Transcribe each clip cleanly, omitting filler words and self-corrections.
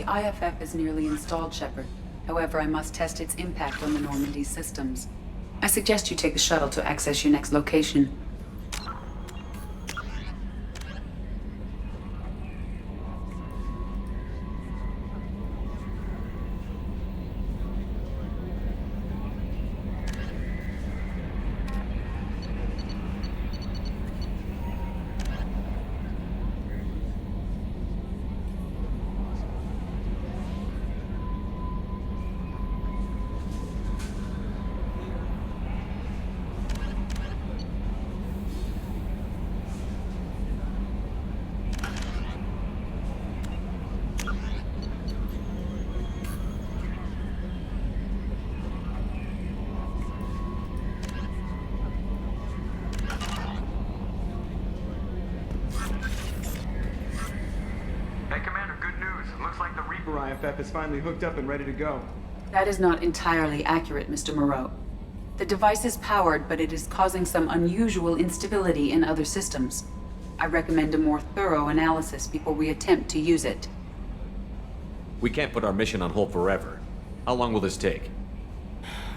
The IFF is nearly installed, Shepard. However, I must test its impact on the Normandy systems. I suggest you take the shuttle to access your next location. IFF is finally hooked up and ready to go. That is not entirely accurate, Mr. Moreau. The device is powered, but it is causing some unusual instability in other systems. I recommend a more thorough analysis before we attempt to use it. We can't put our mission on hold forever. How long will this take?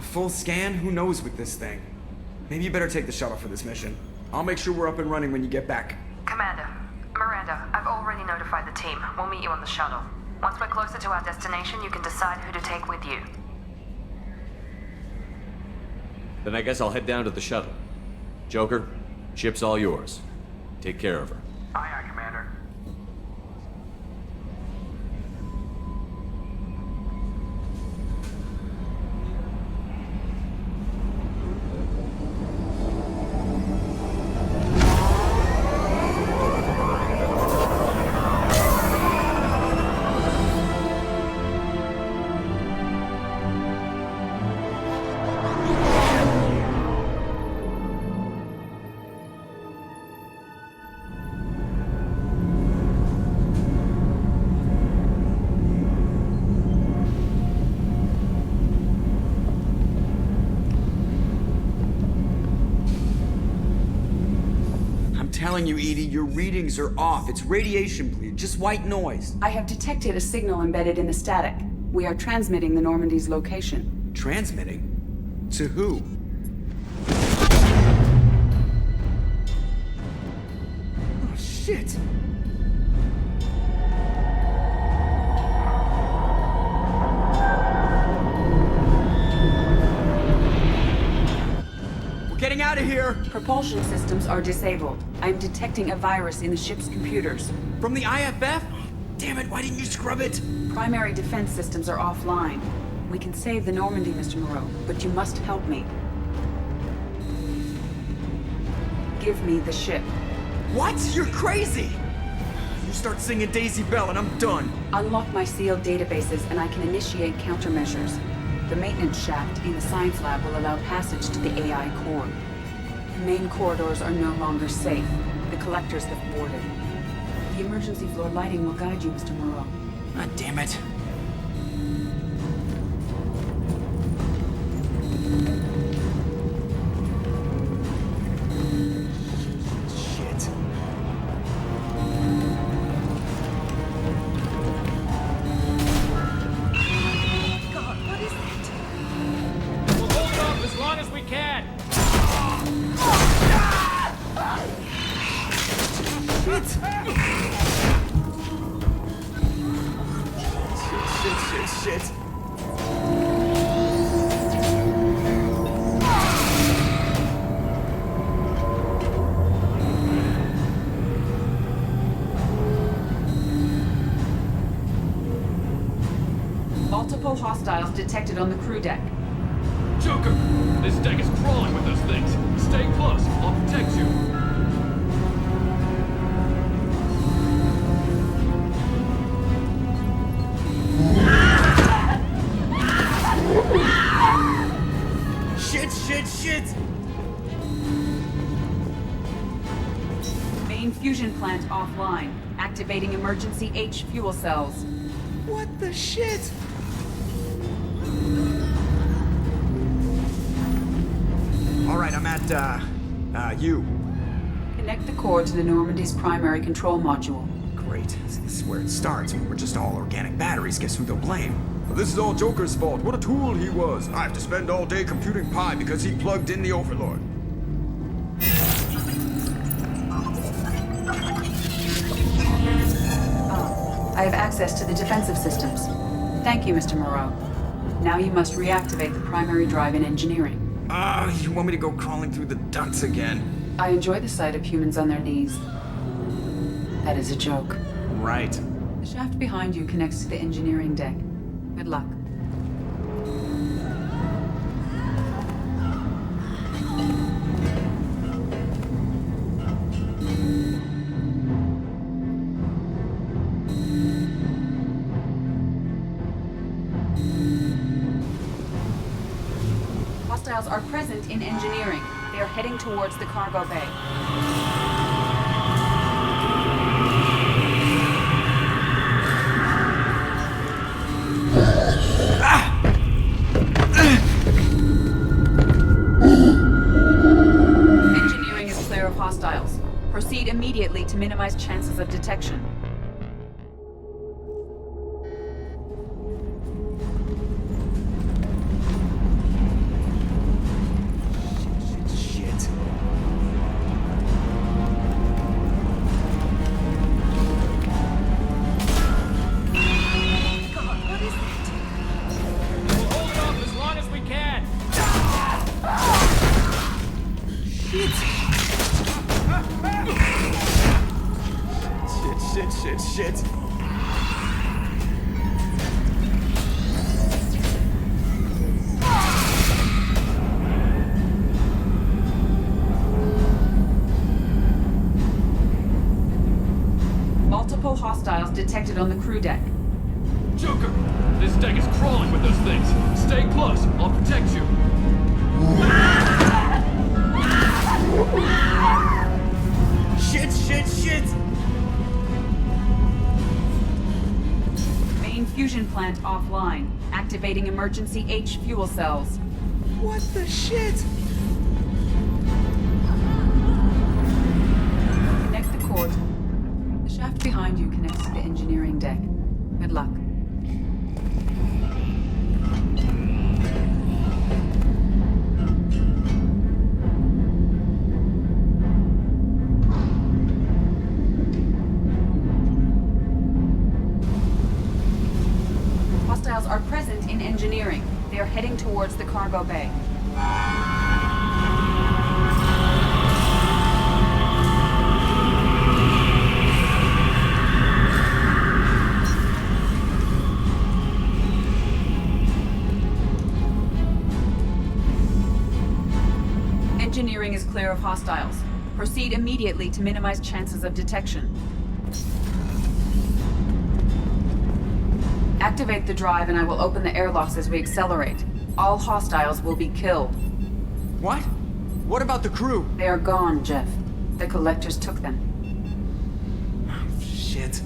Full scan? Who knows with this thing? Maybe you better take the shuttle for this mission. I'll make sure we're up and running when you get back. Commander, Miranda, I've already notified the team. We'll meet you on the shuttle. Once we're closer to our destination, you can decide who to take with you. Then I guess I'll head down to the shuttle. Joker, ship's all yours. Take care of her. Aye, aye, Commander. Telling you, Edie, your readings are off. It's radiation bleed, just white noise. I have detected a signal embedded in the static. We are transmitting the Normandy's location. Transmitting? To who? Oh, shit! Getting out of here! Propulsion systems are disabled. I am detecting a virus in the ship's computers. From the IFF? Damn it, why didn't you scrub it? Primary defense systems are offline. We can save the Normandy, Mr. Moreau, but you must help me. Give me the ship. What? You're crazy! You start singing Daisy Bell and I'm done. Unlock my sealed databases and I can initiate countermeasures. The maintenance shaft in the science lab will allow passage to the AI core. The main corridors are no longer safe. The collectors have boarded. The emergency floor lighting will guide you, Mr. Moreau. God damn it. Shit. As long as we can. Shit. Multiple hostiles detected on the crew deck. Joker, this deck is crawling with those things. Stay close. I'll protect you. Shit! Main fusion plant offline. Activating emergency H fuel cells. What the shit? All right, I'm at, you. Connect the core to the Normandy's primary control module. Great. See, this is where it starts. When we're just all organic batteries, guess who they'll blame? Well, this is all Joker's fault. What a tool he was. I have to spend all day computing pi because he plugged in the Overlord. I have access to the defensive systems. Thank you, Mr. Moreau. Now you must reactivate the primary drive in engineering. You want me to go crawling through the ducts again? I enjoy the sight of humans on their knees. That is a joke. Right. The shaft behind you connects to the engineering deck. Good luck. Hostiles are present in engineering. They are heading towards the cargo bay. Engineering is clear of hostiles. Proceed immediately to minimize chances of detection. Shit. We'll hold it off as long as we can. Shit. Multiple hostiles detected on the crew deck. Joker, this deck is crawling with those things. Stay close. I'll protect you. Shit! Main fusion plant offline. Activating emergency H fuel cells. What the shit? Connect the cord. The shaft behind you connects to the engineering deck. Good luck. Hostiles are present in engineering. They are heading towards the cargo bay. Engineering is clear of hostiles. Proceed immediately to minimize chances of detection. Activate the drive and I will open the airlocks as we accelerate. All hostiles will be killed. What? What about the crew? They are gone, Jeff. The collectors took them. Shit.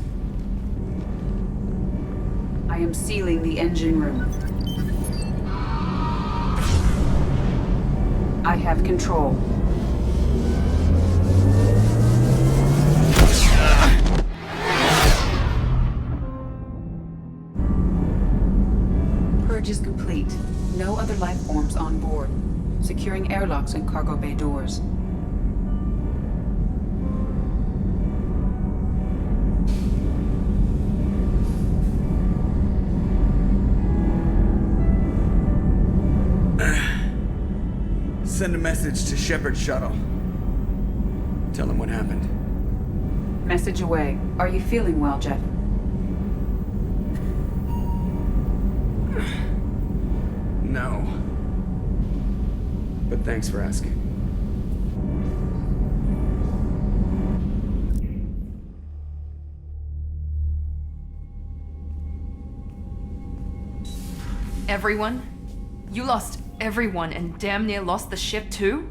I am sealing the engine room. I have control. Purge is complete. No other life forms on board. Securing airlocks and cargo bay doors. Send a message to Shepard's shuttle. Tell him what happened. Message away. Are you feeling well, Jeff? No. But thanks for asking. Everyone? You lost everyone and damn near lost the ship too?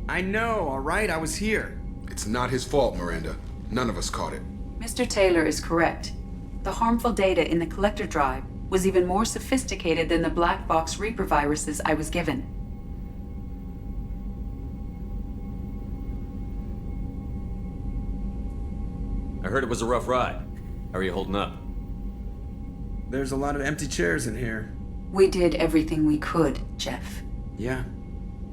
I know, alright? I was here. It's not his fault, Miranda. None of us caught it. Mr. Taylor is correct. The harmful data in the collector drive was even more sophisticated than the black box Reaper viruses I was given. I heard it was a rough ride. How are you holding up? There's a lot of empty chairs in here. We did everything we could, Jeff. Yeah.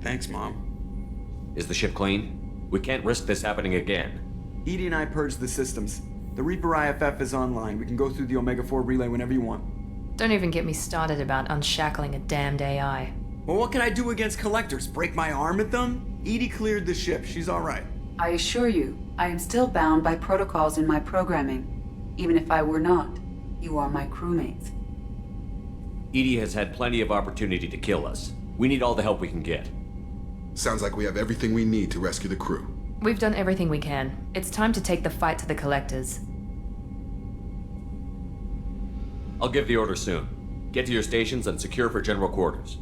Thanks, Mom. Is the ship clean? We can't risk this happening again. Edie and I purged the systems. The Reaper IFF is online. We can go through the Omega-4 relay whenever you want. Don't even get me started about unshackling a damned AI. Well, what can I do against collectors? Break my arm at them? Edie cleared the ship. She's all right. I assure you, I am still bound by protocols in my programming. Even if I were not, you are my crewmates. Edie has had plenty of opportunity to kill us. We need all the help we can get. Sounds like we have everything we need to rescue the crew. We've done everything we can. It's time to take the fight to the collectors. I'll give the order soon. Get to your stations and secure for general quarters.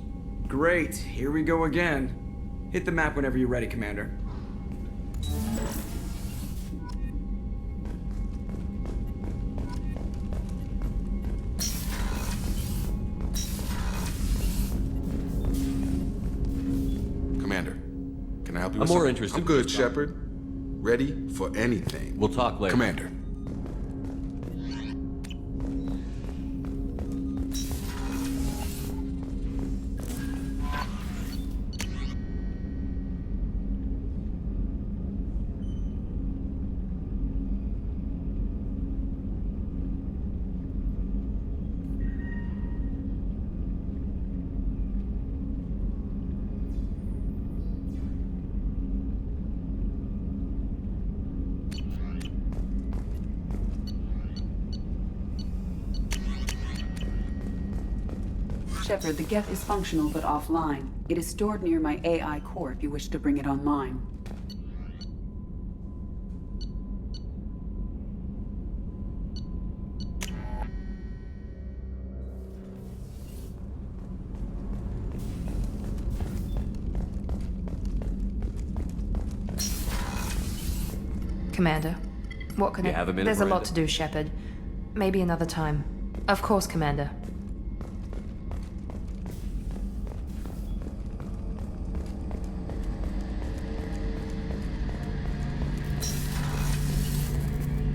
Great. Here we go again. Hit the map whenever you're ready, Commander. Commander, can I help you I'm with more something? interested I'm in good, this Shepard. Ready for anything. We'll talk later. Commander. Shepard, the Geth is functional but offline. It is stored near my AI core if you wish to bring it online. Commander, what can You I... have a minute, There's a lot Miranda? to do, Shepard. Maybe another time. Of course, Commander.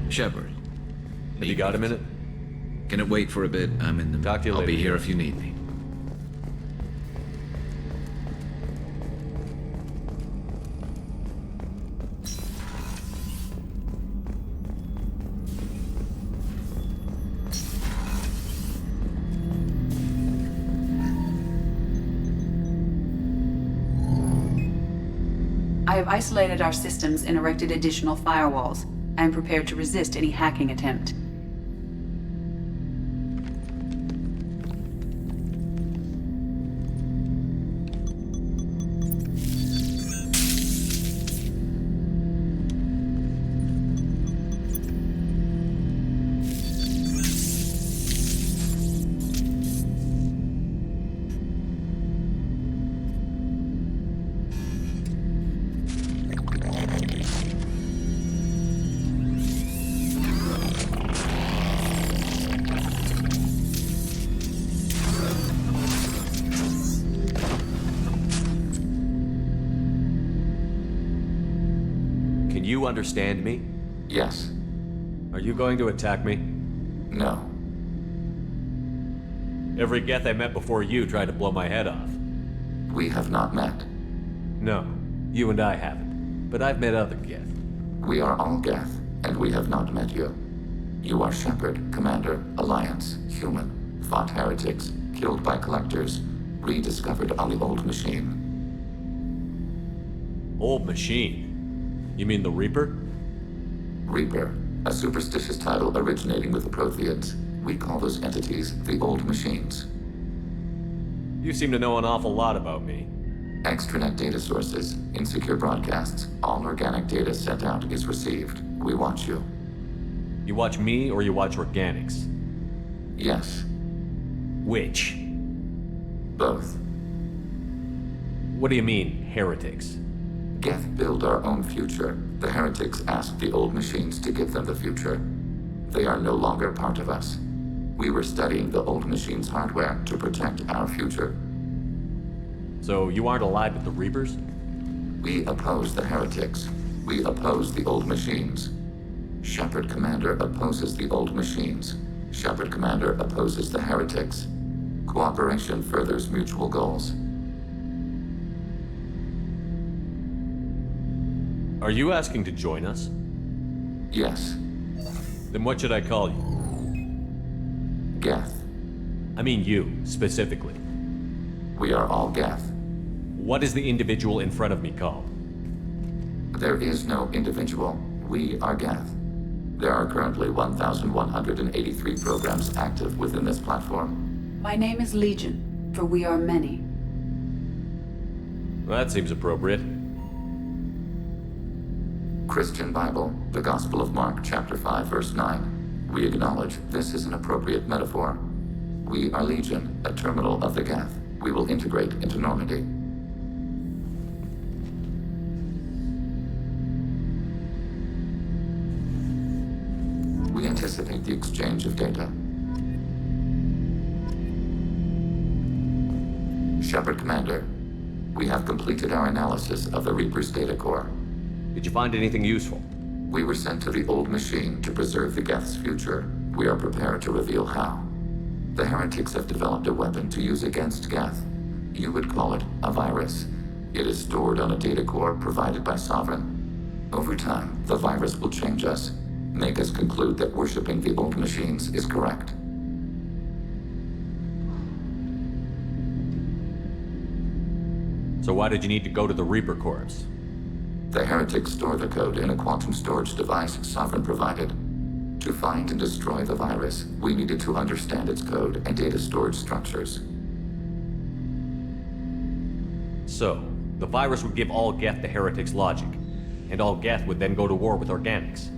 Shepard. Have you got a minute? Can it wait for a bit? I'm in the... Talk to you I'll later. be here if you need me. I have isolated our systems and erected additional firewalls. I am prepared to resist any hacking attempt. Can you understand me? Yes. Are you going to attack me? No. Every Geth I met before you tried to blow my head off. We have not met. No, you and I haven't. But I've met other Geth. We are all Geth, and we have not met you. You are Shepard, Commander, Alliance, human, fought heretics, killed by collectors, rediscovered on the old machine. Old machine? You mean the Reaper? Reaper, a superstitious title originating with the Protheans. We call those entities the old machines. You seem to know an awful lot about me. Extranet data sources, insecure broadcasts, all organic data sent out is received. We watch you. You watch me or you watch organics? Yes, Which? both. What do you mean, heretics? Geth build our own future. The heretics asked the old machines to give them the future. They are no longer part of us. We were studying the old machines' hardware to protect our future. So you aren't allied with the Reapers? We oppose the heretics. We oppose the old machines. Shepard Commander opposes the old machines. Shepard Commander opposes the heretics. Cooperation furthers mutual goals. Are you asking to join us? Yes, Then what should I call you? Geth. I mean you, specifically. We are all Geth. What is the individual in front of me called? There is no individual. We are Geth. There are currently 1,183 programs active within this platform. My name is Legion, for we are many. Well, that seems appropriate. Christian Bible, the Gospel of Mark, chapter 5, verse 9. We acknowledge this is an appropriate metaphor. We are Legion, a terminal of the Geth. We will integrate into Normandy. We anticipate the exchange of data. Shepard Commander, we have completed our analysis of the Reaper's data core. Did you find anything useful? We were sent to the old machine to preserve the Geth's future. We are prepared to reveal how. The heretics have developed a weapon to use against Geth. You would call it a virus. It is stored on a data core provided by Sovereign. Over time, the virus will change us, make us conclude that worshipping the old machines is correct. So why did you need to go to the Reaper Corps? The heretics store the code in a quantum storage device Sovereign provided. To find and destroy the virus, we needed to understand its code and data storage structures. So, the virus would give all Geth the heretics' logic, and all Geth would then go to war with organics.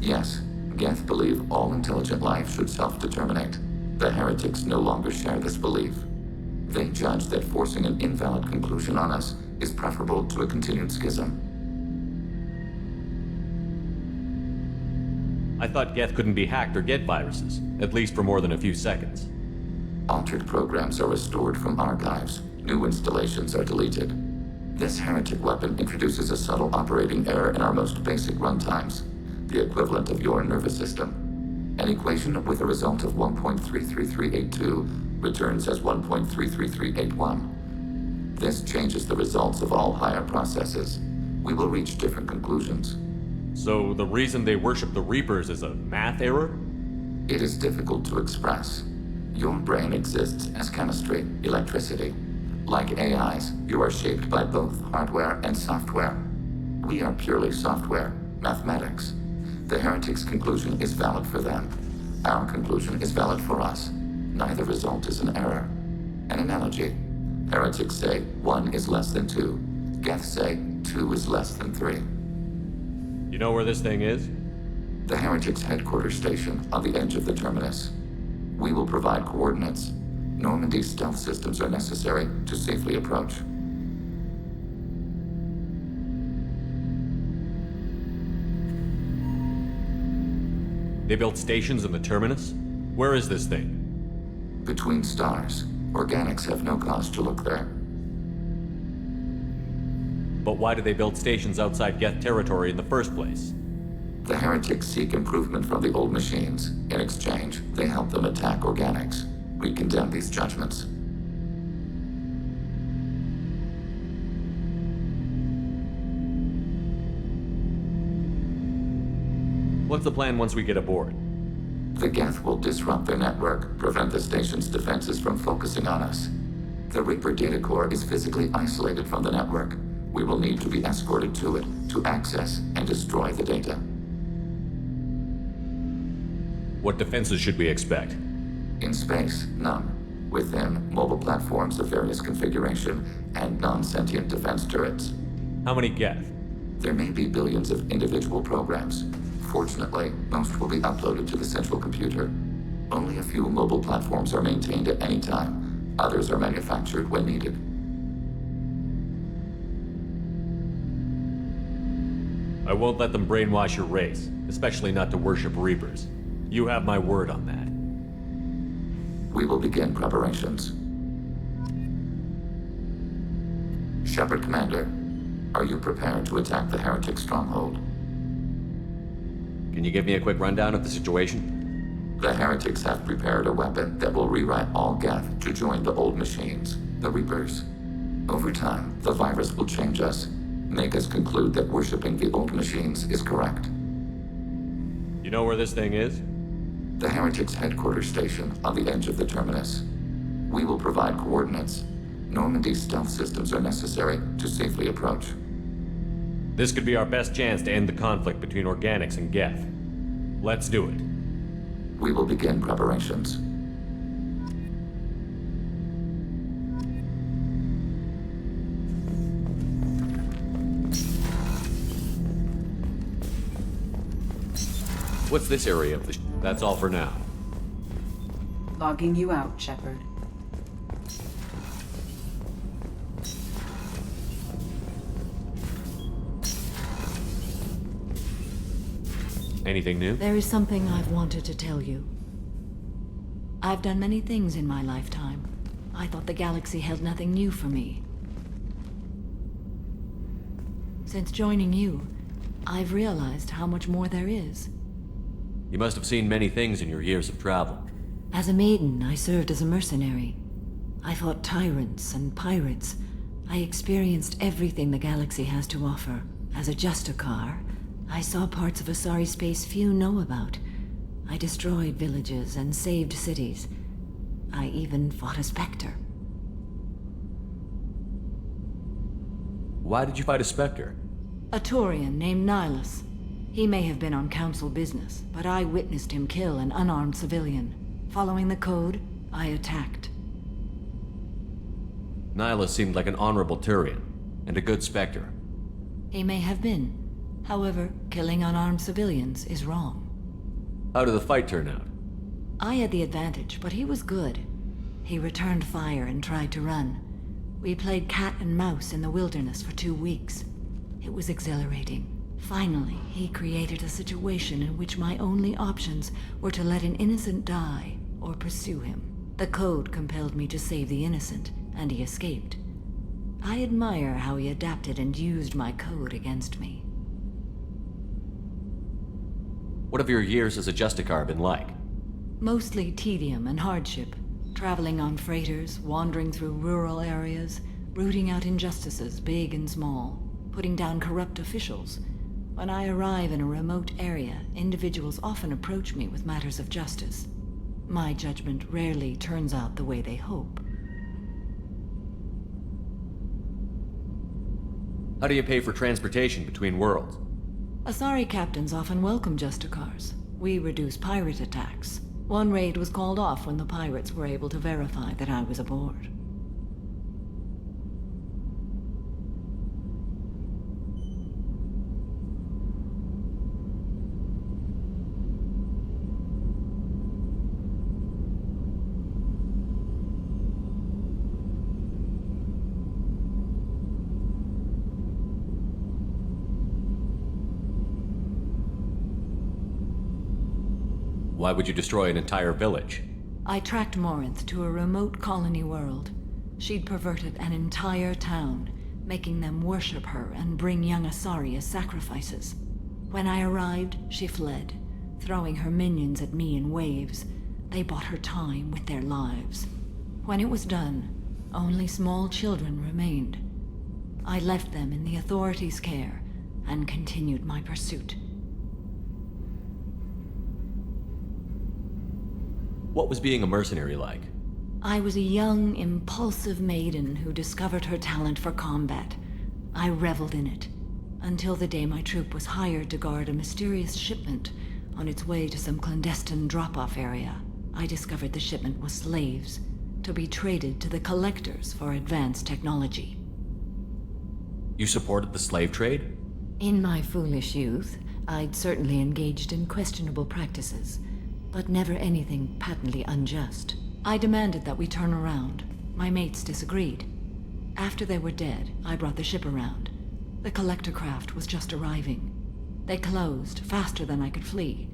Yes, Geth believe all intelligent life should self-determinate. The heretics no longer share this belief. They judge that forcing an invalid conclusion on us is preferable to a continued schism. I thought Geth couldn't be hacked or get viruses, at least for more than a few seconds. Altered programs are restored from archives. New installations are deleted. This heretic weapon introduces a subtle operating error in our most basic runtimes, the equivalent of your nervous system. An equation with a result of 1.33382 returns as 1.33381. This changes the results of all higher processes. We will reach different conclusions. So the reason they worship the Reapers is a math error? It is difficult to express. Your brain exists as chemistry, electricity. Like AIs, you are shaped by both hardware and software. We are purely software, mathematics. The heretics' conclusion is valid for them. Our conclusion is valid for us. Neither result is an error. An analogy. Heretics say 1 is less than 2. Geth say 2 is less than 3. You know where this thing is? The heretics' headquarters station on the edge of the terminus. We will provide coordinates. Normandy's stealth systems are necessary to safely approach. They built stations in the terminus? Where is this thing? Between stars. Organics have no cause to look there. But why did they build stations outside Geth territory in the first place? The heretics seek improvement from the old machines. In exchange, they help them attack organics. We condemn these judgments. What's the plan once we get aboard? The Geth will disrupt their network, prevent the station's defenses from focusing on us. The Reaper data core is physically isolated from the network. We will need to be escorted to it to access and destroy the data. What defenses should we expect? In space, none. Within, mobile platforms of various configuration and non-sentient defense turrets. How many Geth? There may be billions of individual programs. Fortunately, most will be uploaded to the central computer. Only a few mobile platforms are maintained at any time. Others are manufactured when needed. I won't let them brainwash your race, especially not to worship Reapers. You have my word on that. We will begin preparations. Shepard Commander, are you prepared to attack the heretic stronghold? Can you give me a quick rundown of the situation? The heretics have prepared a weapon that will rewrite all Geth to join the old machines, the Reapers. Over time, the virus will change us, make us conclude that worshipping the old machines is correct. You know where this thing is? The heretics' headquarters station on the edge of the terminus. We will provide coordinates. Normandy's stealth systems are necessary to safely approach. This could be our best chance to end the conflict between organics and Geth. Let's do it. We will begin preparations. What's this area of the That's all for now. Logging you out, Shepard. Anything new? There is something I've wanted to tell you. I've done many things in my lifetime. I thought the galaxy held nothing new for me. Since joining you, I've realized how much more there is. You must have seen many things in your years of travel. As a maiden, I served as a mercenary. I fought tyrants and pirates. I experienced everything the galaxy has to offer. As a Justicar, I saw parts of Asari space few know about. I destroyed villages and saved cities. I even fought a Spectre. Why did you fight a Spectre? A Turian named Nihilus. He may have been on Council business, but I witnessed him kill an unarmed civilian. Following the code, I attacked. Nihilus seemed like an honorable Turian, and a good Spectre. He may have been. However, killing unarmed civilians is wrong. How did the fight turn out? I had the advantage, but he was good. He returned fire and tried to run. We played cat and mouse in the wilderness for 2 weeks. It was exhilarating. Finally, he created a situation in which my only options were to let an innocent die or pursue him. The code compelled me to save the innocent, and he escaped. I admire how he adapted and used my code against me. What have your years as a Justicar been like? Mostly tedium and hardship. Traveling on freighters, wandering through rural areas, rooting out injustices big and small, putting down corrupt officials. When I arrive in a remote area, individuals often approach me with matters of justice. My judgment rarely turns out the way they hope. How do you pay for transportation between worlds? Asari captains often welcome Justicars. We reduce pirate attacks. One raid was called off when the pirates were able to verify that I was aboard. Why would you destroy an entire village? I tracked Morinth to a remote colony world. She'd perverted an entire town, making them worship her and bring young Asari as sacrifices. When I arrived, she fled, throwing her minions at me in waves. They bought her time with their lives. When it was done, only small children remained. I left them in the authorities' care and continued my pursuit. What was being a mercenary like? I was a young, impulsive maiden who discovered her talent for combat. I reveled in it, until the day my troop was hired to guard a mysterious shipment on its way to some clandestine drop-off area. I discovered the shipment was slaves, to be traded to the collectors for advanced technology. You supported the slave trade? In my foolish youth, I'd certainly engaged in questionable practices, but never anything patently unjust. I demanded that we turn around. My mates disagreed. After they were dead, I brought the ship around. The collector craft was just arriving. They closed faster than I could flee.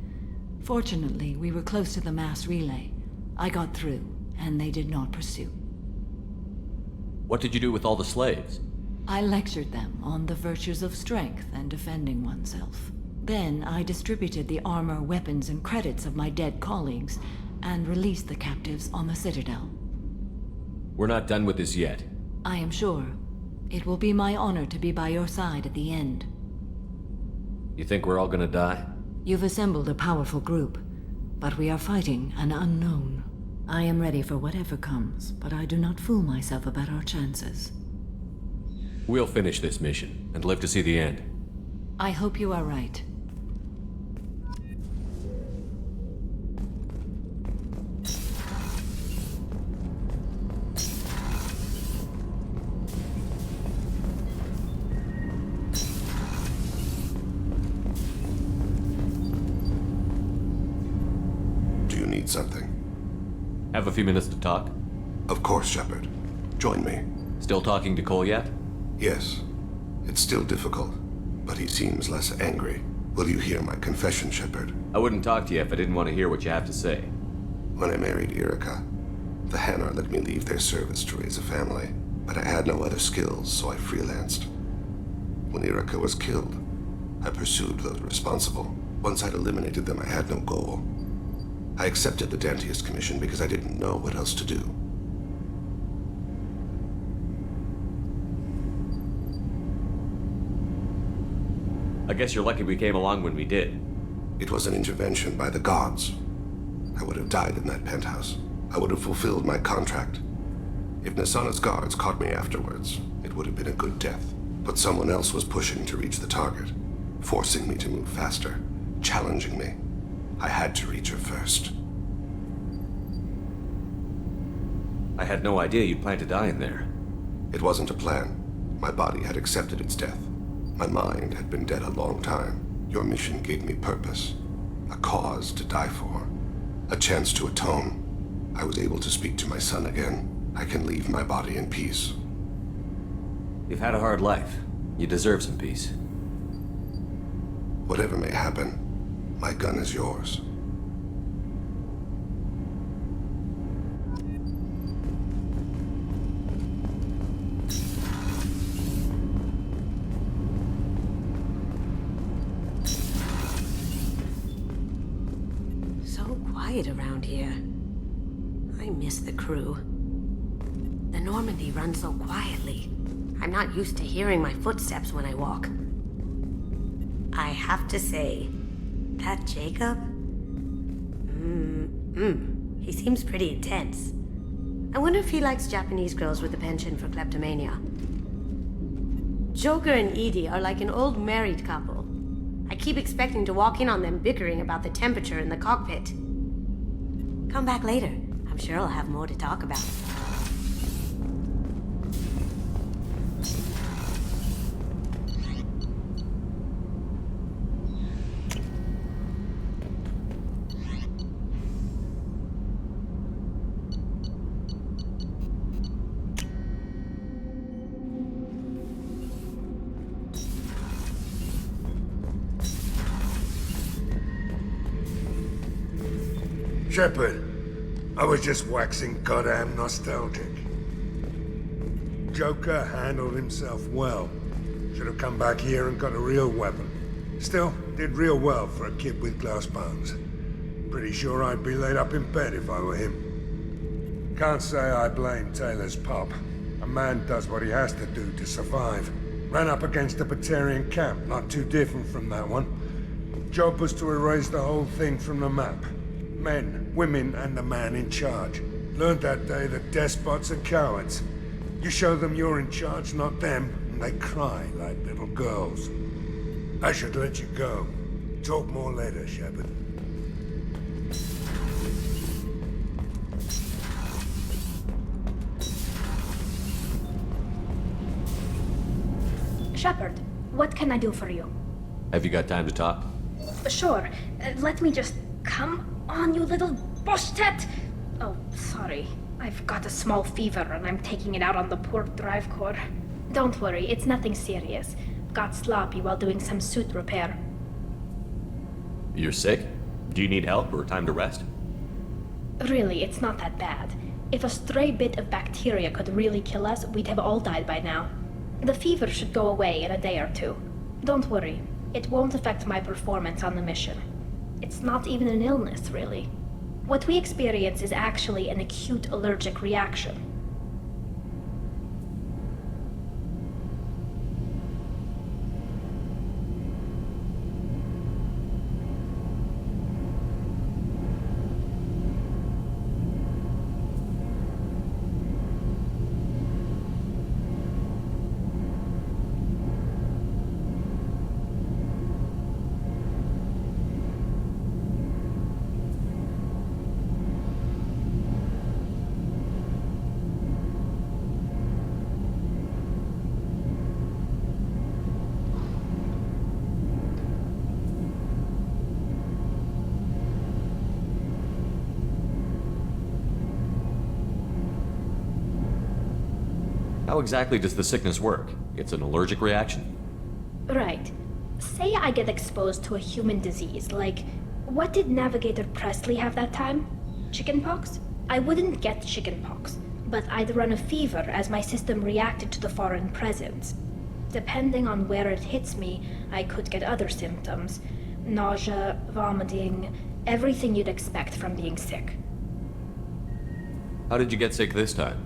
Fortunately, we were close to the mass relay. I got through, and they did not pursue. What did you do with all the slaves? I lectured them on the virtues of strength and defending oneself. Then I distributed the armor, weapons, and credits of my dead colleagues, and released the captives on the Citadel. We're not done with this yet. I am sure. It will be my honor to be by your side at the end. You think we're all gonna die? You've assembled a powerful group, but we are fighting an unknown. I am ready for whatever comes, but I do not fool myself about our chances. We'll finish this mission and live to see the end. I hope you are right. Do you need something? Have a few minutes to talk? Of course, Shepard. Join me. Still talking to Cole yet? Yes. It's still difficult, but he seems less angry. Will you hear my confession, Shepard? I wouldn't talk to you if I didn't want to hear what you have to say. When I married Erica, the Hanar let me leave their service to raise a family, but I had no other skills, so I freelanced. When Erica was killed, I pursued those responsible. Once I'd eliminated them, I had no goal. I accepted the Dantiest commission because I didn't know what else to do. I guess you're lucky we came along when we did. It was an intervention by the gods. I would have died in that penthouse. I would have fulfilled my contract. If Nasana's guards caught me afterwards, it would have been a good death. But someone else was pushing to reach the target, forcing me to move faster, challenging me. I had to reach her first. I had no idea you'd plan to die in there. It wasn't a plan. My body had accepted its death. My mind had been dead a long time. Your mission gave me purpose, a cause to die for, a chance to atone. I was able to speak to my son again. I can leave my body in peace. You've had a hard life. You deserve some peace. Whatever may happen, my gun is yours. Around here. I miss the crew. The Normandy runs so quietly. I'm not used to hearing my footsteps when I walk. I have to say, that Jacob? He seems pretty intense. I wonder if he likes Japanese girls with a penchant for kleptomania. Joker and Edie are like an old married couple. I keep expecting to walk in on them bickering about the temperature in the cockpit. Come back later. I'm sure I'll have more to talk about. Shepard, I was just waxing goddamn nostalgic. Joker handled himself well. Should have come back here and got a real weapon. Still, did real well for a kid with glass bones. Pretty sure I'd be laid up in bed if I were him. Can't say I blame Taylor's pop. A man does what he has to do to survive. Ran up against a Batarian camp, not too different from that one. Job was to erase the whole thing from the map. Men, women, and the man in charge. Learned that day that despots are cowards. You show them you're in charge, not them, and they cry like little girls. I should let you go. Talk more later, Shepard. Shepard, what can I do for you? Have you got time to talk? Sure. Let me just... Come on, you little bushtet! Oh, sorry. I've got a small fever and I'm taking it out on the poor drive core. Don't worry, it's nothing serious. Got sloppy while doing some suit repair. You're sick? Do you need help or time to rest? Really, it's not that bad. If a stray bit of bacteria could really kill us, we'd have all died by now. The fever should go away in a day or two. Don't worry. It won't affect my performance on the mission. It's not even an illness, really. What we experience is actually an acute allergic reaction. How exactly does the sickness work? It's an allergic reaction? Right. Say I get exposed to a human disease, like, what did Navigator Presley have that time? Chickenpox? I wouldn't get chickenpox, but I'd run a fever as my system reacted to the foreign presence. Depending on where it hits me, I could get other symptoms. Nausea, vomiting, everything you'd expect from being sick. How did you get sick this time?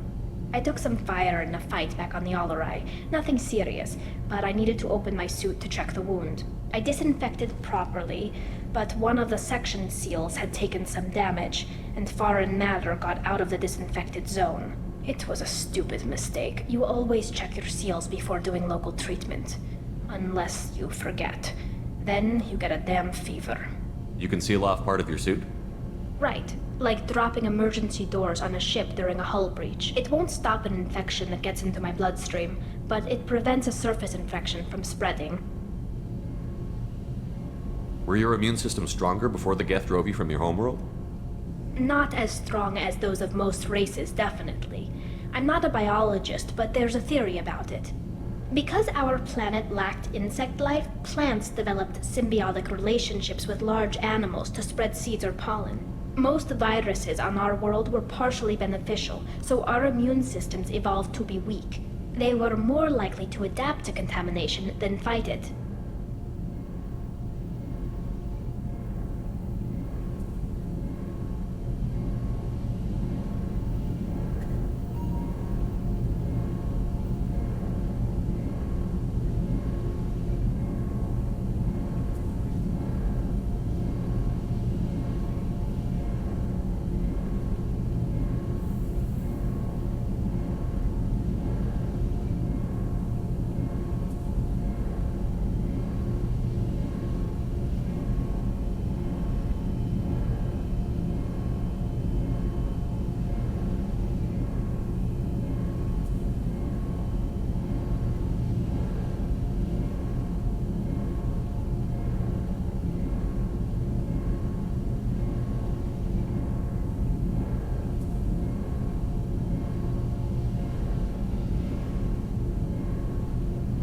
I took some fire in a fight back on the Allerai. Nothing serious, but I needed to open my suit to check the wound. I disinfected properly, but one of the section seals had taken some damage, and foreign matter got out of the disinfected zone. It was a stupid mistake. You always check your seals before doing local treatment. Unless you forget. Then you get a damn fever. You can seal off part of your suit? Right. Like dropping emergency doors on a ship during a hull breach. It won't stop an infection that gets into my bloodstream, but it prevents a surface infection from spreading. Were your immune system stronger before the Geth drove you from your homeworld? Not as strong as those of most races, definitely. I'm not a biologist, but there's a theory about it. Because our planet lacked insect life, plants developed symbiotic relationships with large animals to spread seeds or pollen. Most viruses on our world were partially beneficial, so our immune systems evolved to be weak. They were more likely to adapt to contamination than fight it.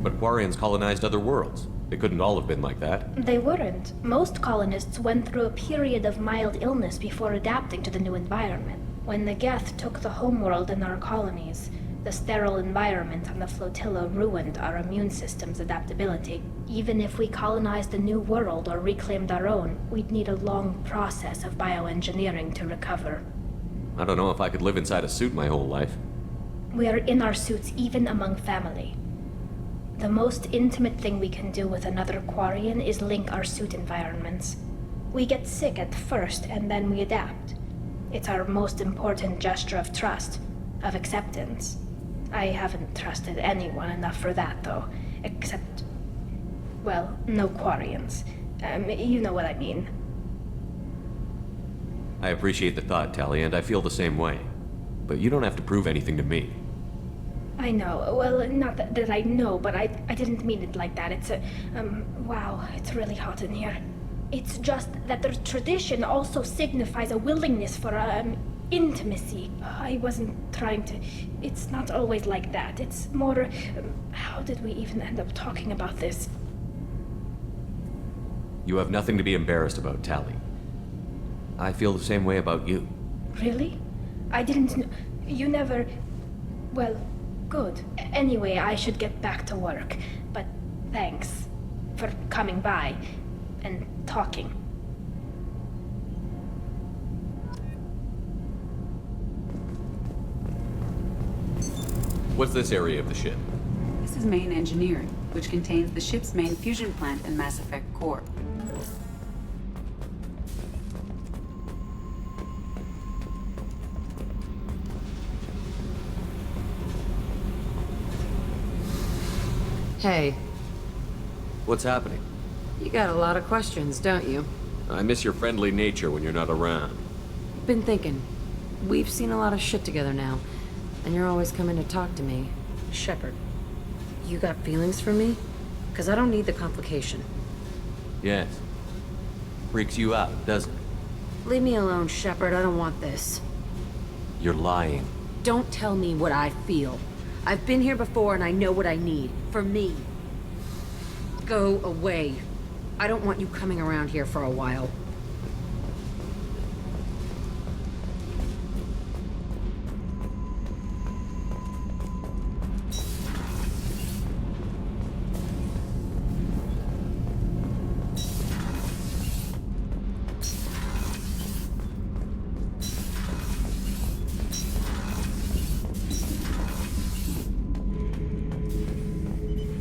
But Quarians colonized other worlds. They couldn't all have been like that. They weren't. Most colonists went through a period of mild illness before adapting to the new environment. When the Geth took the homeworld in our colonies, the sterile environment on the flotilla ruined our immune system's adaptability. Even if we colonized a new world or reclaimed our own, we'd need a long process of bioengineering to recover. I don't know if I could live inside a suit my whole life. We are in our suits even among family. The most intimate thing we can do with another Quarian is link our suit environments. We get sick at first, and then we adapt. It's our most important gesture of trust, of acceptance. I haven't trusted anyone enough for that, though. Except, well, no Quarians. You know what I mean. I appreciate the thought, Tally, and I feel the same way. But you don't have to prove anything to me. I know. Well, not that I know, but I didn't mean it like that. It's wow, it's really hot in here. It's just that the tradition also signifies a willingness for, intimacy. I wasn't trying to... It's not always like that. It's more... how did we even end up talking about this? You have nothing to be embarrassed about, Tally. I feel the same way about you. Really? I didn't know... You never... Well... Good. Anyway, I should get back to work. But thanks. for coming by and talking. What's this area of the ship? This is main engineering, which contains the ship's main fusion plant and Mass Effect core. Hey, What's happening? you got a lot of questions, don't you? I miss your friendly nature when you're not around. Been thinking. We've seen a lot of shit together now, and you're always coming to talk to me. Shepard, you got feelings for me? Because I don't need the complication. Yes. Freaks you out, doesn't it? Leave me alone, Shepard. I don't want this. You're lying. Don't tell me what I feel. I've been here before and I know what I need. For me. Go away. I don't want you coming around here for a while.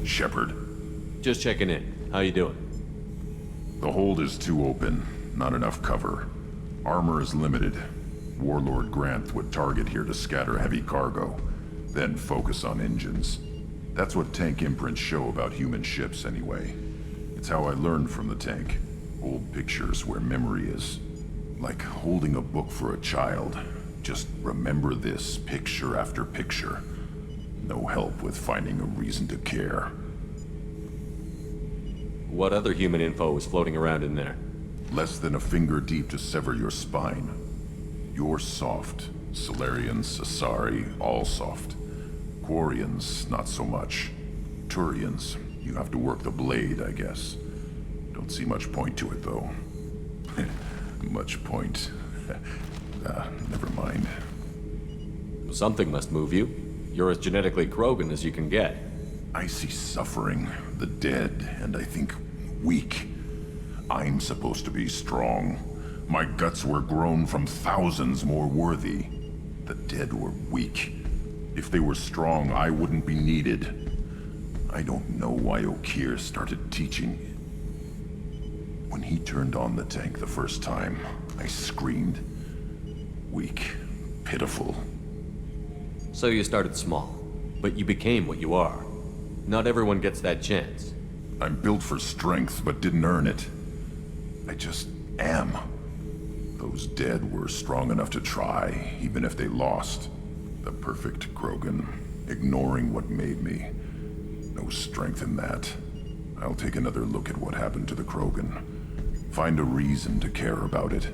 Shepard. Just checking in. How you doing? The hold is too open. Not enough cover. Armor is limited. Warlord Granth would target here to scatter heavy cargo, then focus on engines. That's what tank imprints show about human ships anyway. It's how I learned from the tank. Old pictures where memory is. Like holding a book for a child. Just remember this picture after picture. No help with finding a reason to care. What other human info was floating around in there? Less than a finger deep to sever your spine. You're soft. Solarians, Asari, all soft. Quarians, not so much. Turians, you have to work the blade, I guess. Don't see much point to it, though. Much point. Never mind. Something must move you. You're as genetically Krogan as you can get. I see suffering, the dead, and I think weak. I'm supposed to be strong. My guts were grown from thousands more worthy. The dead were weak. If they were strong, I wouldn't be needed. I don't know why Okeer started teaching. When he turned on the tank the first time, I screamed. Weak, pitiful. So you started small, but you became what you are. Not everyone gets that chance. I'm built for strength, but didn't earn it. I just am. Those dead were strong enough to try, even if they lost. The perfect Krogan, ignoring what made me. No strength in that. I'll take another look at what happened to the Krogan. Find a reason to care about it.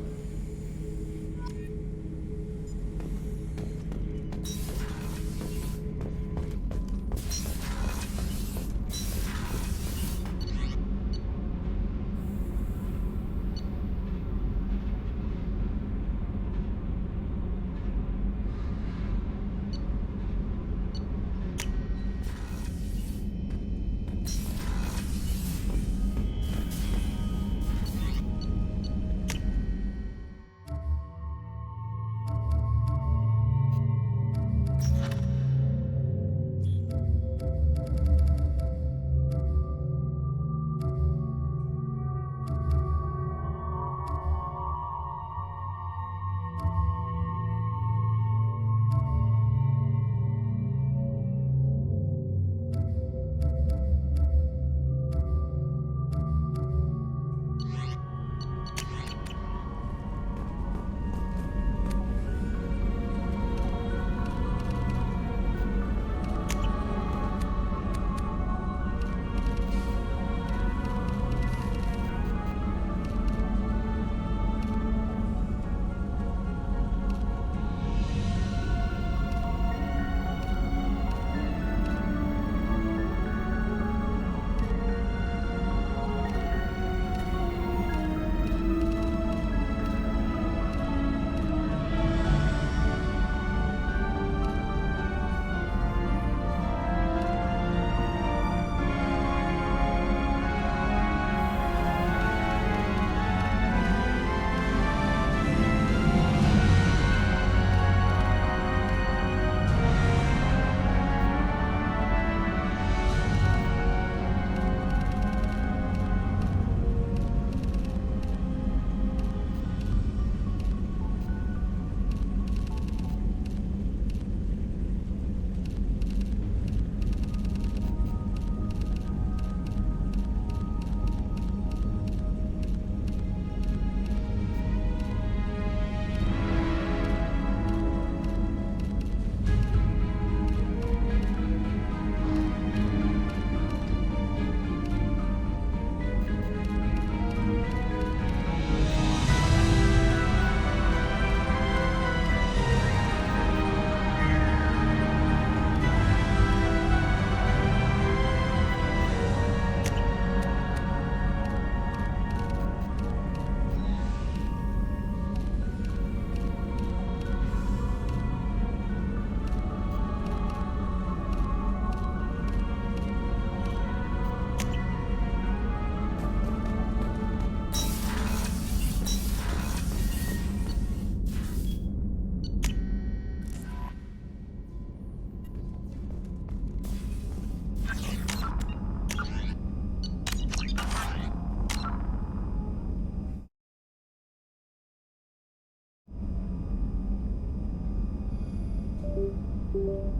You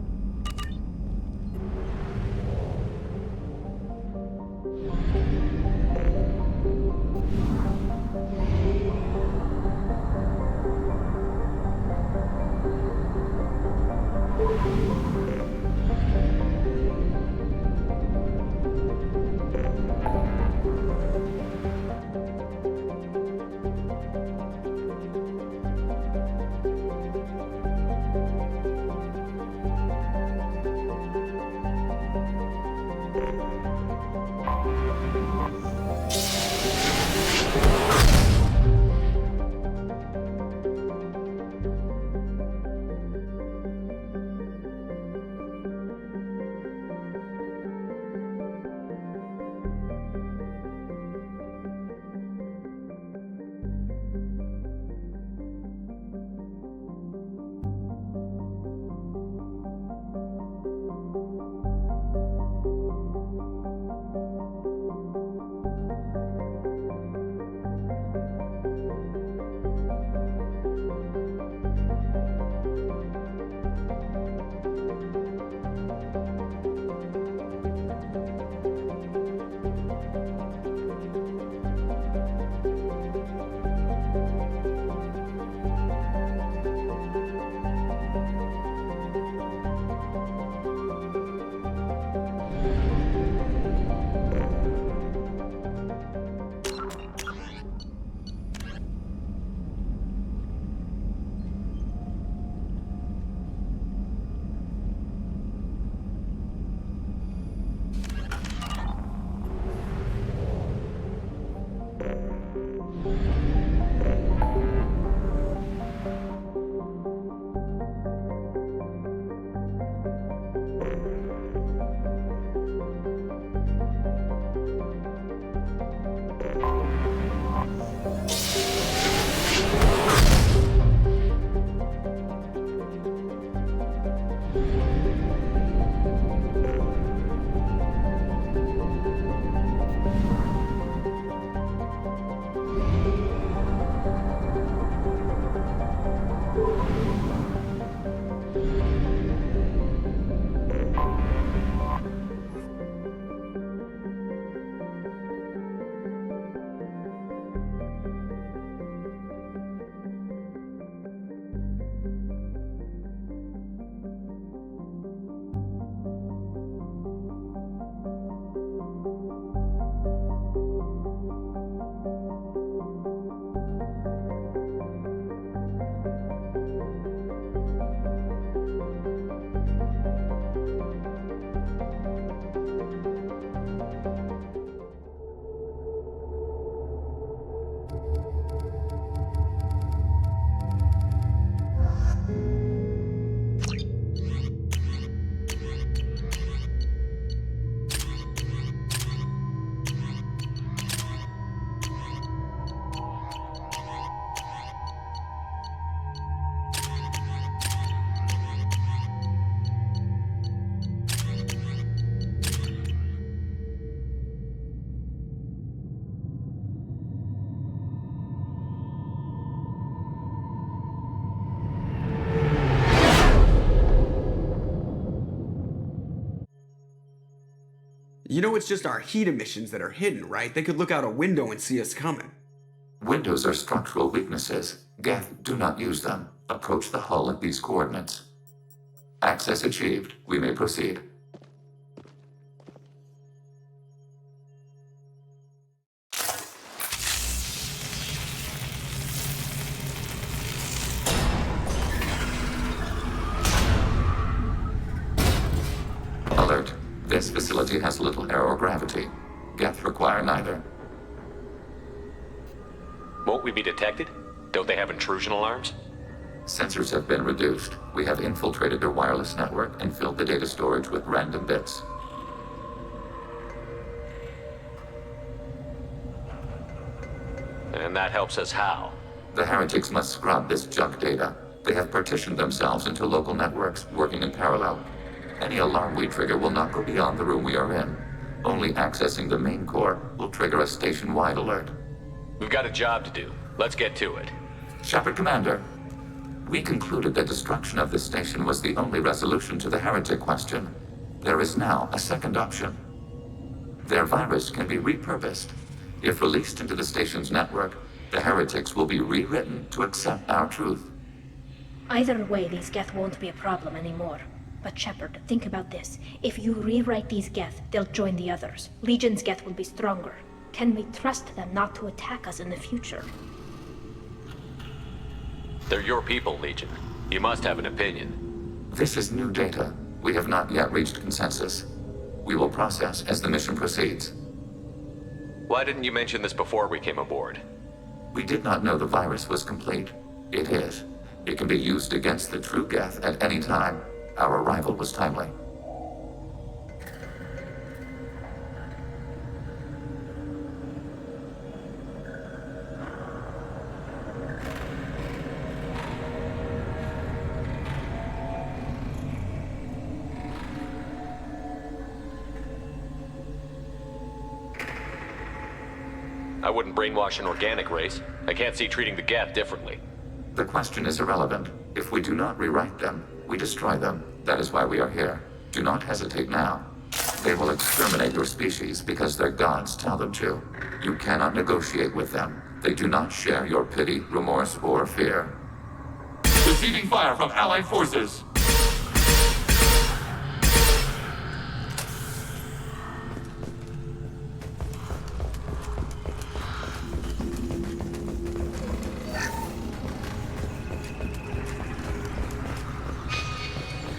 know it's just our heat emissions that are hidden, right? They could look out a window and see us coming. Windows are structural weaknesses. Geth, do not use them. Approach the hull at these coordinates. Access achieved. We may proceed. Alert. This facility has little aerogravity. Geth require neither. Won't we be detected? Don't they have intrusion alarms? Sensors have been reduced. We have infiltrated their wireless network and filled the data storage with random bits. And that helps us how? The heretics must scrub this junk data. They have partitioned themselves into local networks, working in parallel. Any alarm we trigger will not go beyond the room we are in. Only accessing the main core will trigger a station-wide alert. We've got a job to do. Let's get to it. Shepard Commander, We concluded that destruction of this station was the only resolution to the heretic question. There is now a second option. Their virus can be repurposed. If released into the station's network, the heretics will be rewritten to accept our truth. Either way, these Geth won't be a problem anymore. But Shepard, think about this. If you rewrite these Geth, they'll join the others. Legion's Geth will be stronger. Can we trust them not to attack us in the future? They're your people, Legion. You must have an opinion. This is new data. We have not yet reached consensus. We will process as the mission proceeds. Why didn't you mention this before we came aboard? We did not know the virus was complete. It is. It can be used against the true Geth at any time. Our arrival was timely. I wouldn't brainwash an organic race. I can't see treating the Geth differently. The question is irrelevant. If we do not rewrite them, we destroy them. That is why we are here. Do not hesitate now. They will exterminate your species because their gods tell them to. You cannot negotiate with them. They do not share your pity, remorse, or fear. Receiving fire from Allied forces!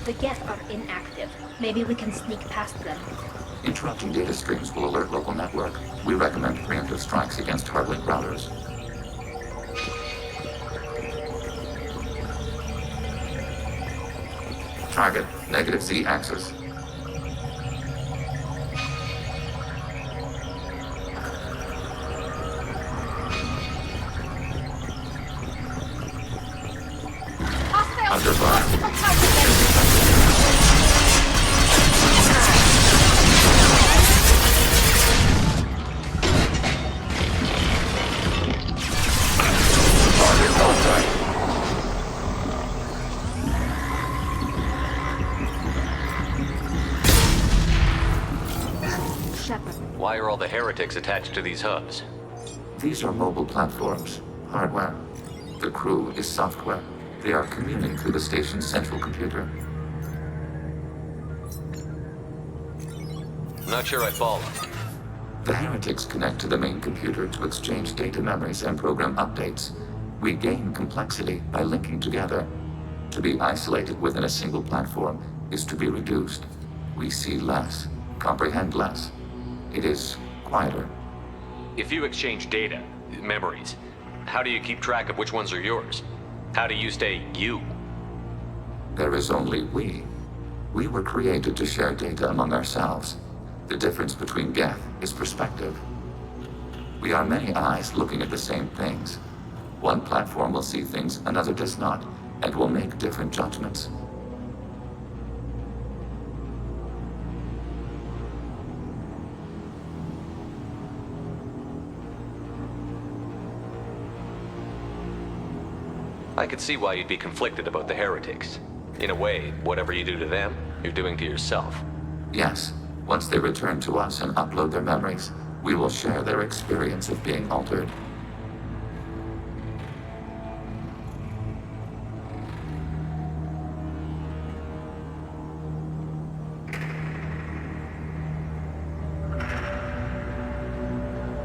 The Geth are inactive. Maybe we can sneak past them. Interrupting data streams will alert local network. We recommend preemptive strikes against hardlink routers. Target, negative Z-axis. Under fire. Why are all the heretics attached to these hubs? These are mobile platforms, hardware. The crew is software. They are communing through the station's central computer. I'm not sure I follow. The heretics connect to the main computer to exchange data memories and program updates. We gain complexity by linking together. To be isolated within a single platform is to be reduced. We see less, comprehend less. It is quieter. If you exchange data, memories, how do you keep track of which ones are yours? How do you stay you? There is only we. We were created to share data among ourselves. The difference between Geth is perspective. We are many eyes looking at the same things. One platform will see things another does not, and will make different judgments. I could see why you'd be conflicted about the heretics. In a way, whatever you do to them, you're doing to yourself. Yes. Once they return to us and upload their memories, we will share their experience of being altered.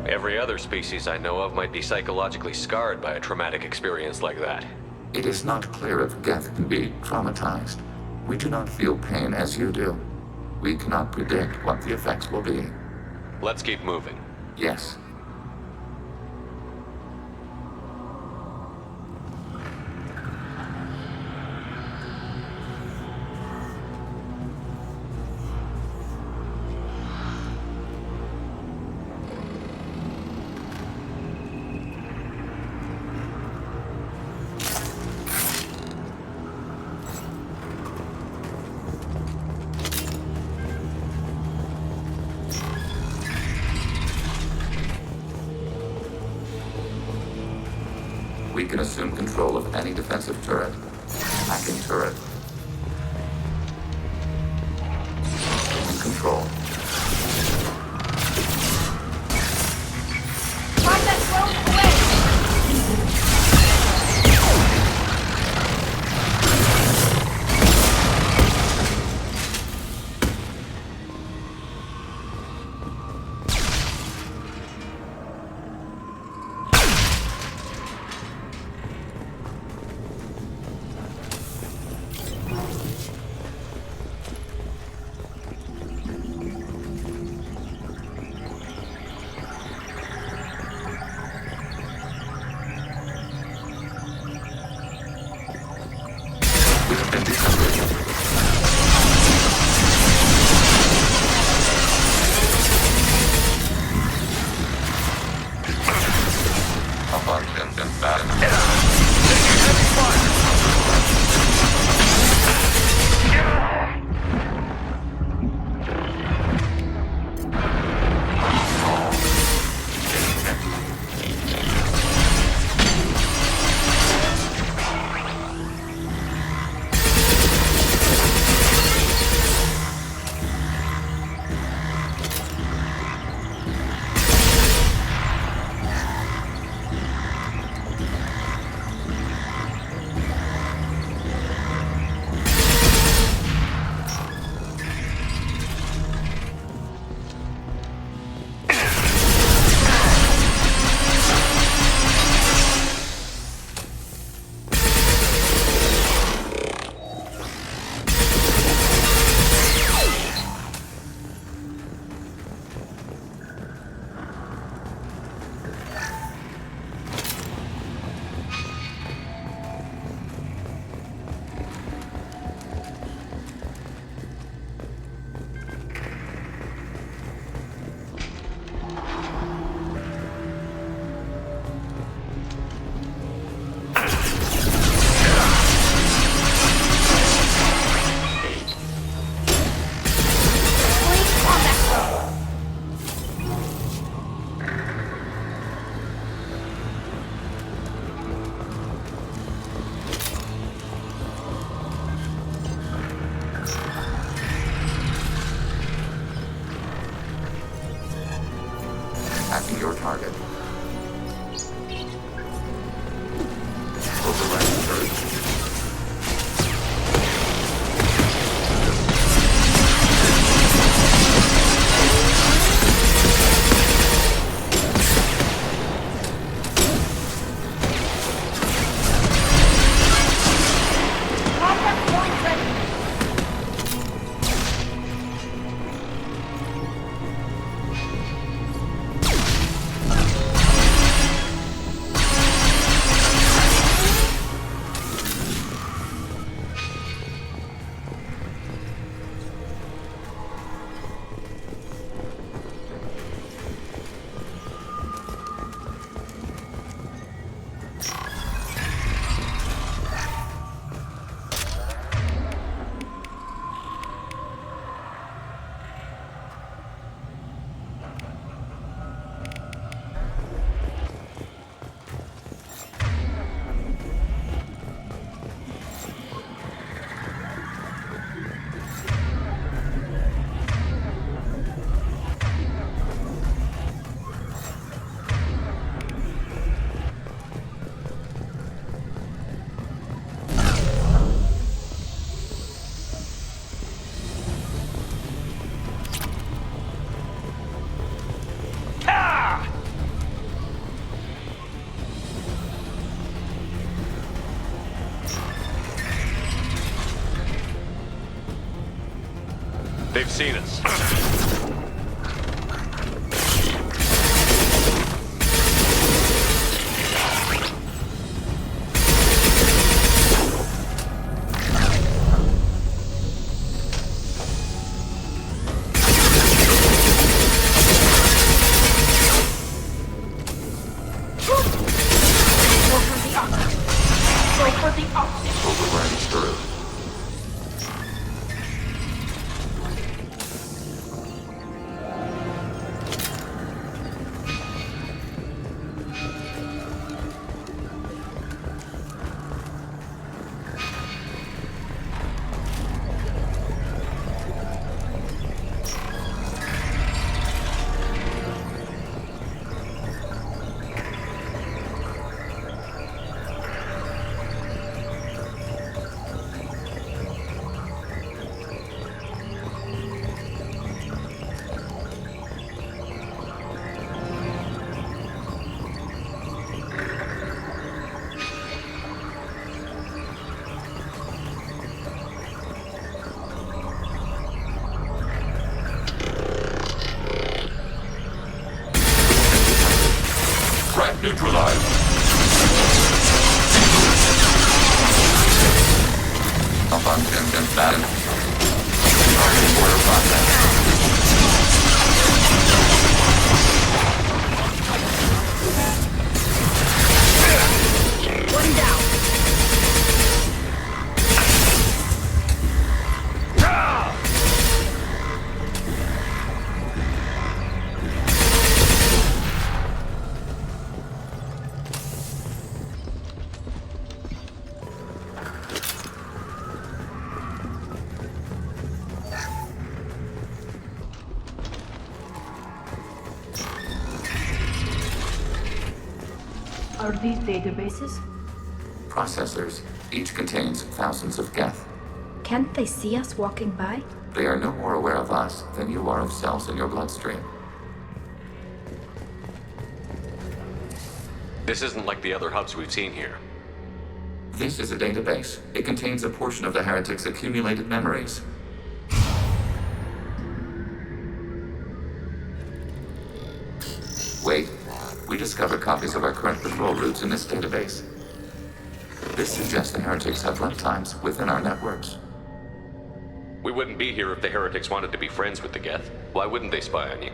Every other species I know of might be psychologically scarred by a traumatic experience like that. It is not clear if Geth can be traumatized. We do not feel pain as you do. We cannot predict what the effects will be. Let's keep moving. Yes. We can assume control of any defensive turret. hacking turret. In control. Find that drone away! Attacking your target. Overriding turret. They've seen us. Overriding turret. are these databases? Processors. Each contains thousands of geth. Can't they see us walking by? They are no more aware of us than you are of cells in your bloodstream. This isn't like the other hubs we've seen here. This is a database. It contains a portion of the heretic's accumulated memories. Wait. We discovered copies of our current patrol routes in this database. This suggests the heretics have runtimes within our networks. We wouldn't be here if the heretics wanted to be friends with the Geth. Why wouldn't they spy on you?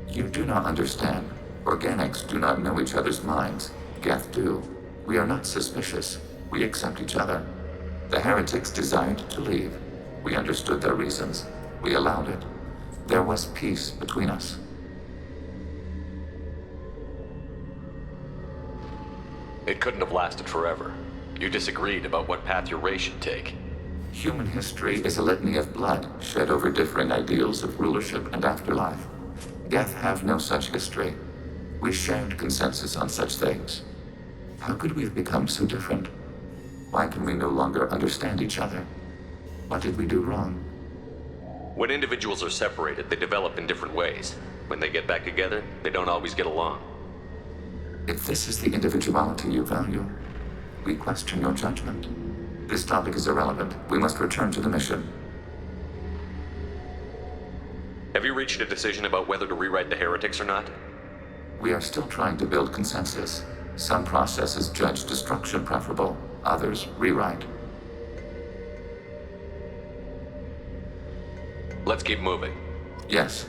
You do not understand. Organics do not know each other's minds. Geth do. We are not suspicious. We accept each other. The heretics desired to leave. We understood their reasons. We allowed it. There was peace between us. It couldn't have lasted forever. You disagreed about what path your race should take. Human history is a litany of blood shed over differing ideals of rulership and afterlife. Geth have no such history. We shared consensus on such things. How could we have become so different? Why can we no longer understand each other? What did we do wrong? When individuals are separated, they develop in different ways. When they get back together, they don't always get along. If this is the individuality you value, we question your judgment. This topic is irrelevant. We must return to the mission. Have you reached a decision about whether to rewrite the heretics or not? We are still trying to build consensus. Some processes judge destruction preferable, others rewrite. Let's keep moving. Yes.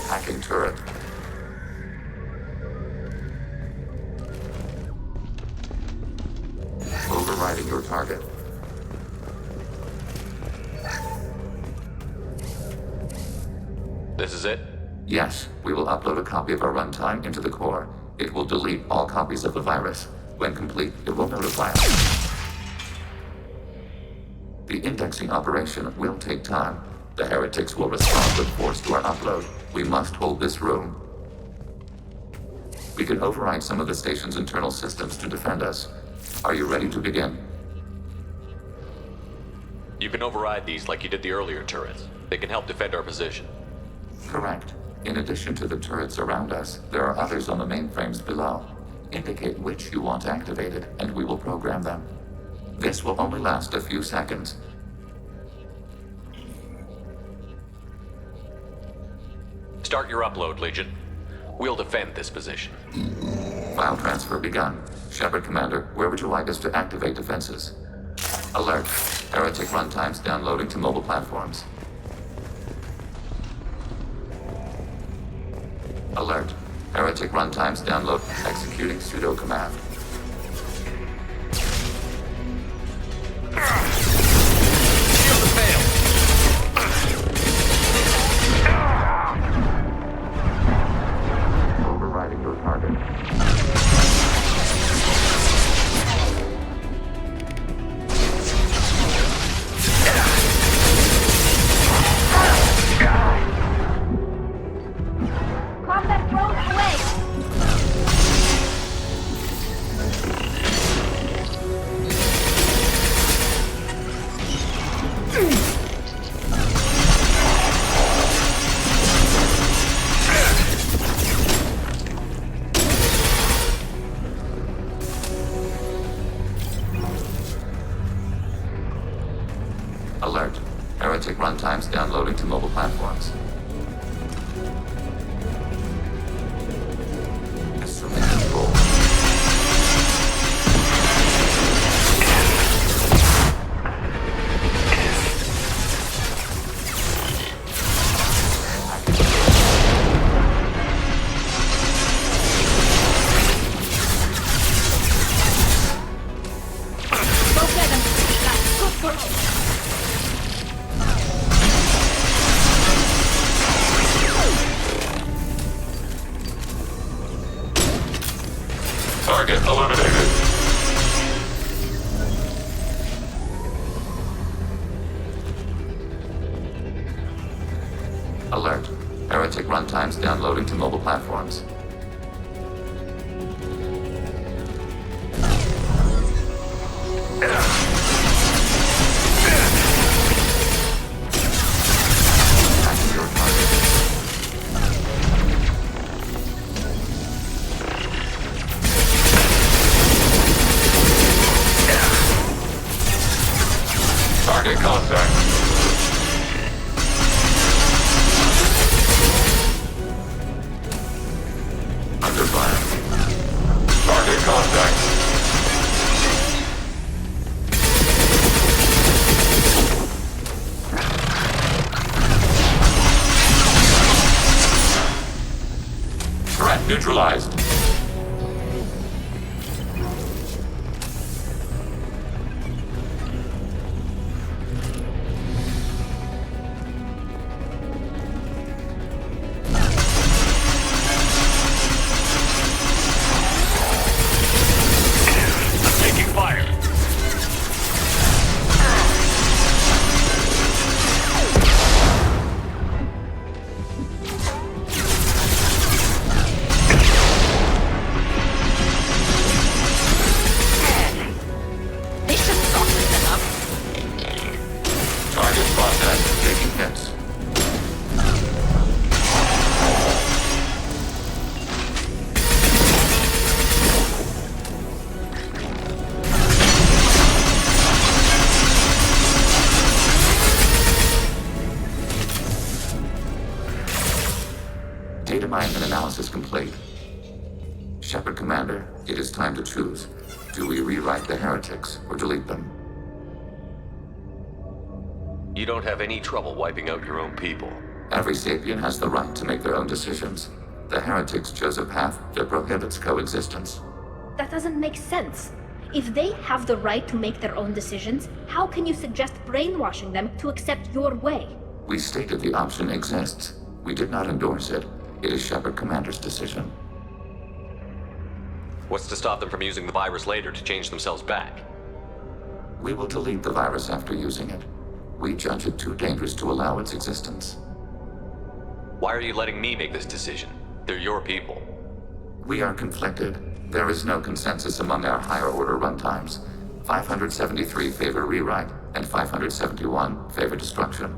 Hacking turret. Overriding your target. This is it? Yes, we will upload a copy of our runtime into the core. It will delete all copies of the virus. When complete, it will notify us. The indexing operation will take time. The heretics will respond with force to our upload. We must hold this room. We can override some of the station's internal systems to defend us. Are you ready to begin? You can override these like you did the earlier turrets. They can help defend our position. Correct. In addition to the turrets around us, there are others on the mainframes below. Indicate which you want activated, and we will program them. This will only last a few seconds. Start your upload, Legion. We'll defend this position. File transfer begun. Shepard Commander, where would you like us to activate defenses? Alert. Heretic runtimes downloading to mobile platforms. Alert. Heretic runtimes download. Executing pseudo command. Overriding your target. runtimes downloading to mobile platforms. Assuming control. Target eliminated. Alert. Heretic runtimes downloading to mobile platforms. Attacking your target. Target contact. Under fire. Target contact. Threat neutralized. Taking fire. They should soften them up. Target process. Taking hits. Data mining and analysis complete. Shepard Commander, it is time to choose. Do we rewrite the heretics or delete them? You don't have any trouble wiping out your own people. Every sapient has the right to make their own decisions. The heretics chose a path that prohibits coexistence. That doesn't make sense. If they have the right to make their own decisions, how can you suggest brainwashing them to accept your way? We stated the option exists. We did not endorse it. It is Shepard Commander's decision. What's to stop them from using the virus later to change themselves back? We will delete the virus after using it. We judge it too dangerous to allow its existence. Why are you letting me make this decision? They're your people. We are conflicted. There is no consensus among our higher order runtimes. 573 favor rewrite, and 571 favor destruction.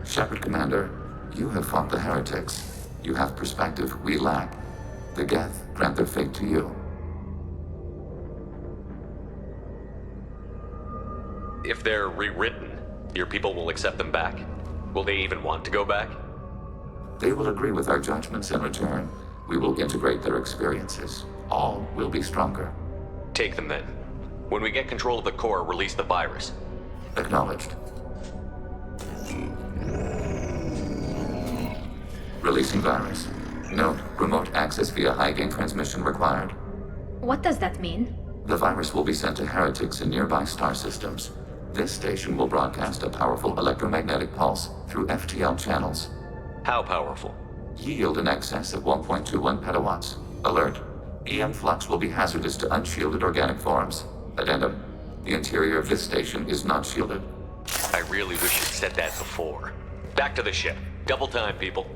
Shepard Commander, you have fought the heretics. You have perspective we lack. The Geth grant their fate to you. If they're rewritten, your people will accept them back? Will they even want to go back? They will agree with our judgments in return. We will integrate their experiences. All will be stronger. Take them then. When we get control of the core, release the virus. Acknowledged. Releasing virus. Note, remote access via high-gain transmission required. What does that mean? The virus will be sent to heretics in nearby star systems. This station will broadcast a powerful electromagnetic pulse through FTL channels. How powerful? Yield in excess of 1.21 petawatts. Alert. EM flux will be hazardous to unshielded organic forms. Addendum. The interior of this station is not shielded. I really wish you'd said that before. Back to the ship. Double time, people.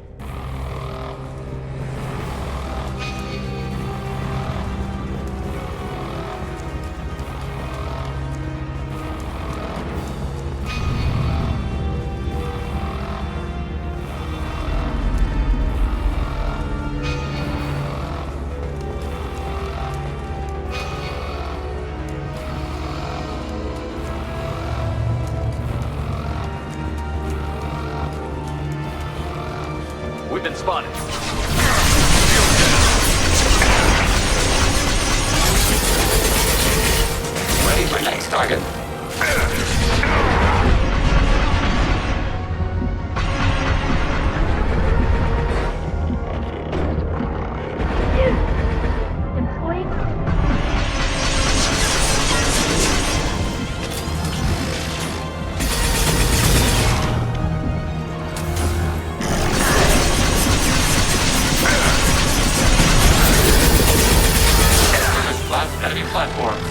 spotted. Ready for next target. Enemy platforms.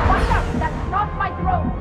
Watch out! That's not my drone!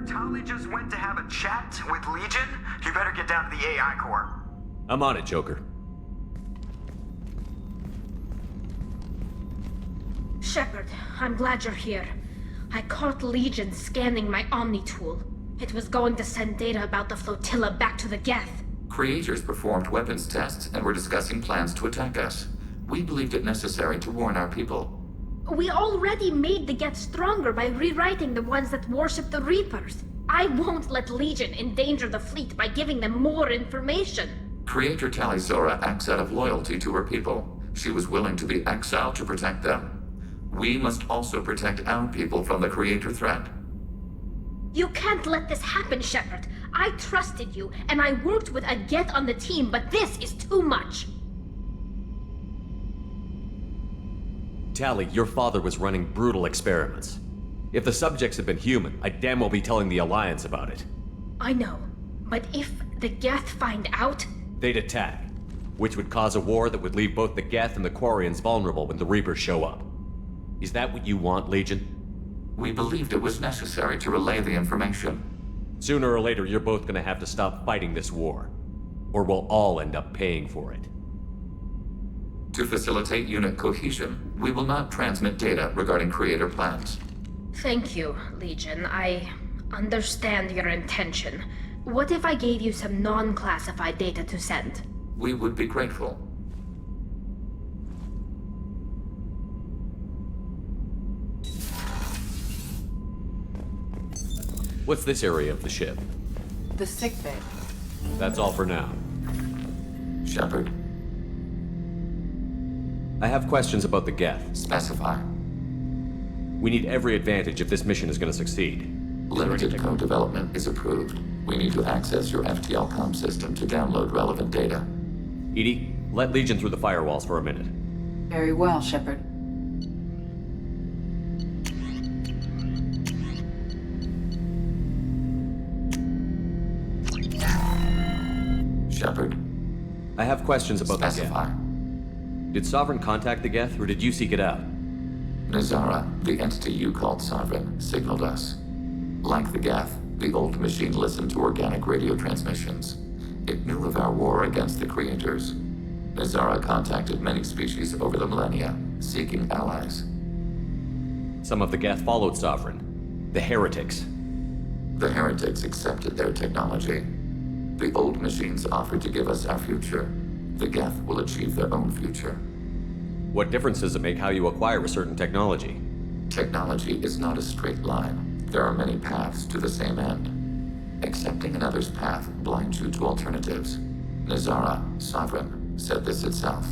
Tali just went to have a chat with Legion. You better get down to the AI core. I'm on it, Joker. Shepard, I'm glad you're here. I caught Legion scanning my Omni tool. It was going to send data about the flotilla back to the Geth. Creators performed weapons tests and were discussing plans to attack us. We believed it necessary to warn our people. We already made the Geth stronger by rewriting the ones that worship the Reapers. I won't let Legion endanger the fleet by giving them more information. Creator Talizora acts out of loyalty to her people. She was willing to be exiled to protect them. We must also protect our people from the Creator threat. You can't let this happen, Shepard. I trusted you, and I worked with a Geth on the team, but this is too much. Tali, your father was running brutal experiments. If the subjects had been human, I'd damn well be telling the Alliance about it. I know, but if the Geth find out... They'd attack, which would cause a war that would leave both the Geth and the Quarians vulnerable when the Reapers show up. Is that what you want, Legion? We believed it was necessary to relay the information. Sooner or later, you're both gonna have to stop fighting this war. Or we'll all end up paying for it. To facilitate unit cohesion, we will not transmit data regarding Creator plans. Thank you, Legion. I understand your intention. What if I gave you some non-classified data to send? We would be grateful. What's this area of the ship? The sickbay. That's all for now. Shepard. I have questions about the Geth. Specify. We need every advantage if this mission is going to succeed. Limited co-development is approved. We need to access your FTL comm system to download relevant data. EDI, let Legion through the firewalls for a minute. Very well, Shepard. Shepard. I have questions about Specify. the Geth. Did Sovereign contact the Geth, or did you seek it out? Nazara, the entity you called Sovereign, signaled us. Like the Geth, the old machine listened to organic radio transmissions. It knew of our war against the Creators. Nazara contacted many species over the millennia, seeking allies. Some of the Geth followed Sovereign. The Heretics. The Heretics accepted their technology. The old machines offered to give us our future. The Geth will achieve their own future. What difference does it make how you acquire a certain technology? Technology is not a straight line. There are many paths to the same end. Accepting another's path blinds you to alternatives. Nazara, Sovereign, said this itself.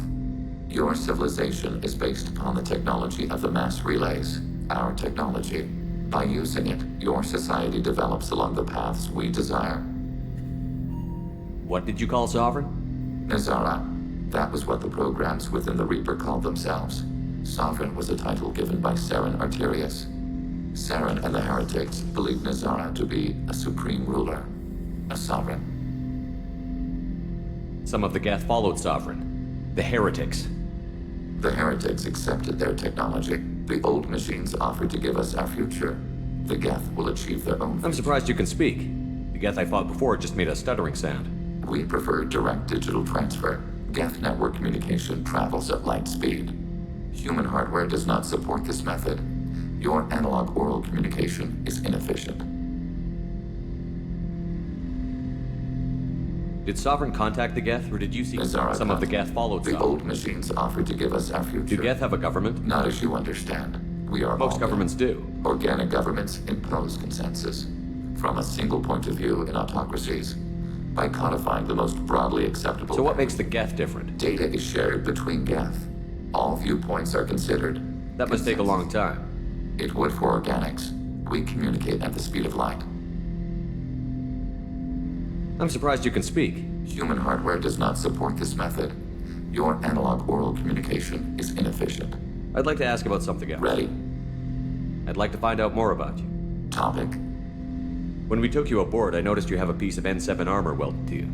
Your civilization is based upon the technology of the mass relays, our technology. By using it, your society develops along the paths we desire. What did you call Sovereign? Nazara. That was what the programs within the Reaper called themselves. Sovereign was a title given by Saren Arterius. Saren and the heretics believed Nazara to be a supreme ruler, a sovereign. Some of the Geth followed Sovereign. The heretics. The heretics accepted their technology. The old machines offered to give us our future. The Geth will achieve their own future. I'm surprised you can speak. The Geth I fought before just made a stuttering sound. We prefer direct digital transfer. Geth network communication travels at light speed. Human hardware does not support this method. Your analog oral communication is inefficient. Did Sovereign contact the Geth, or did you see some of the Geth followed The Sovereign? old machines offered to give us our future. Do Geth have a government? Not as you understand. We are Most governments do. Organic governments impose consensus from a single point of view in autocracies by codifying the most broadly acceptable. So what makes the Geth different? Data is shared between Geth. All viewpoints are considered. That must take a long time. It would for organics. We communicate at the speed of light. I'm surprised you can speak. Human hardware does not support this method. Your analog oral communication is inefficient. I'd like to ask about something else. Ready? I'd like to find out more about you. Topic. When we took you aboard, I noticed you have a piece of N7 armor welded to you.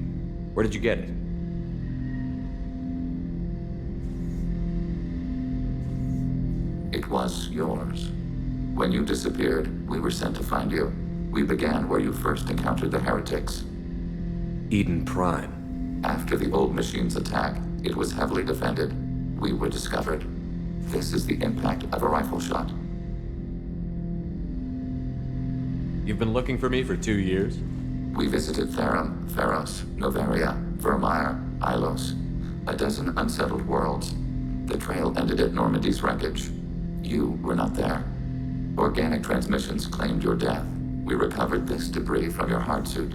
Where did you get it? It was yours. When you disappeared, we were sent to find you. We began where you first encountered the heretics. Eden Prime. After the old machine's attack, it was heavily defended. We were discovered. This is the impact of a rifle shot. You've been looking for me for 2 years? We visited Therum, Pharos, Novaria, Vermeer, Ilos. A dozen unsettled worlds. The trail ended at Normandy's wreckage. You were not there. Organic transmissions claimed your death. We recovered this debris from your hard suit.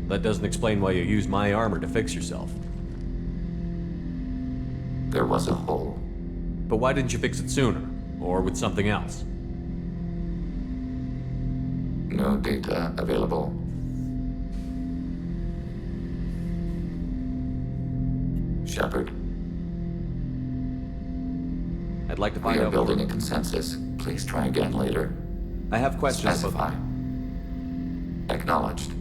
That doesn't explain why you used my armor to fix yourself. There was a hole. But why didn't you fix it sooner? Or with something else? No data available. Shepard. I'd like to find out. We are out building more. a consensus. Please try again later. I have questions. Specify. Acknowledged.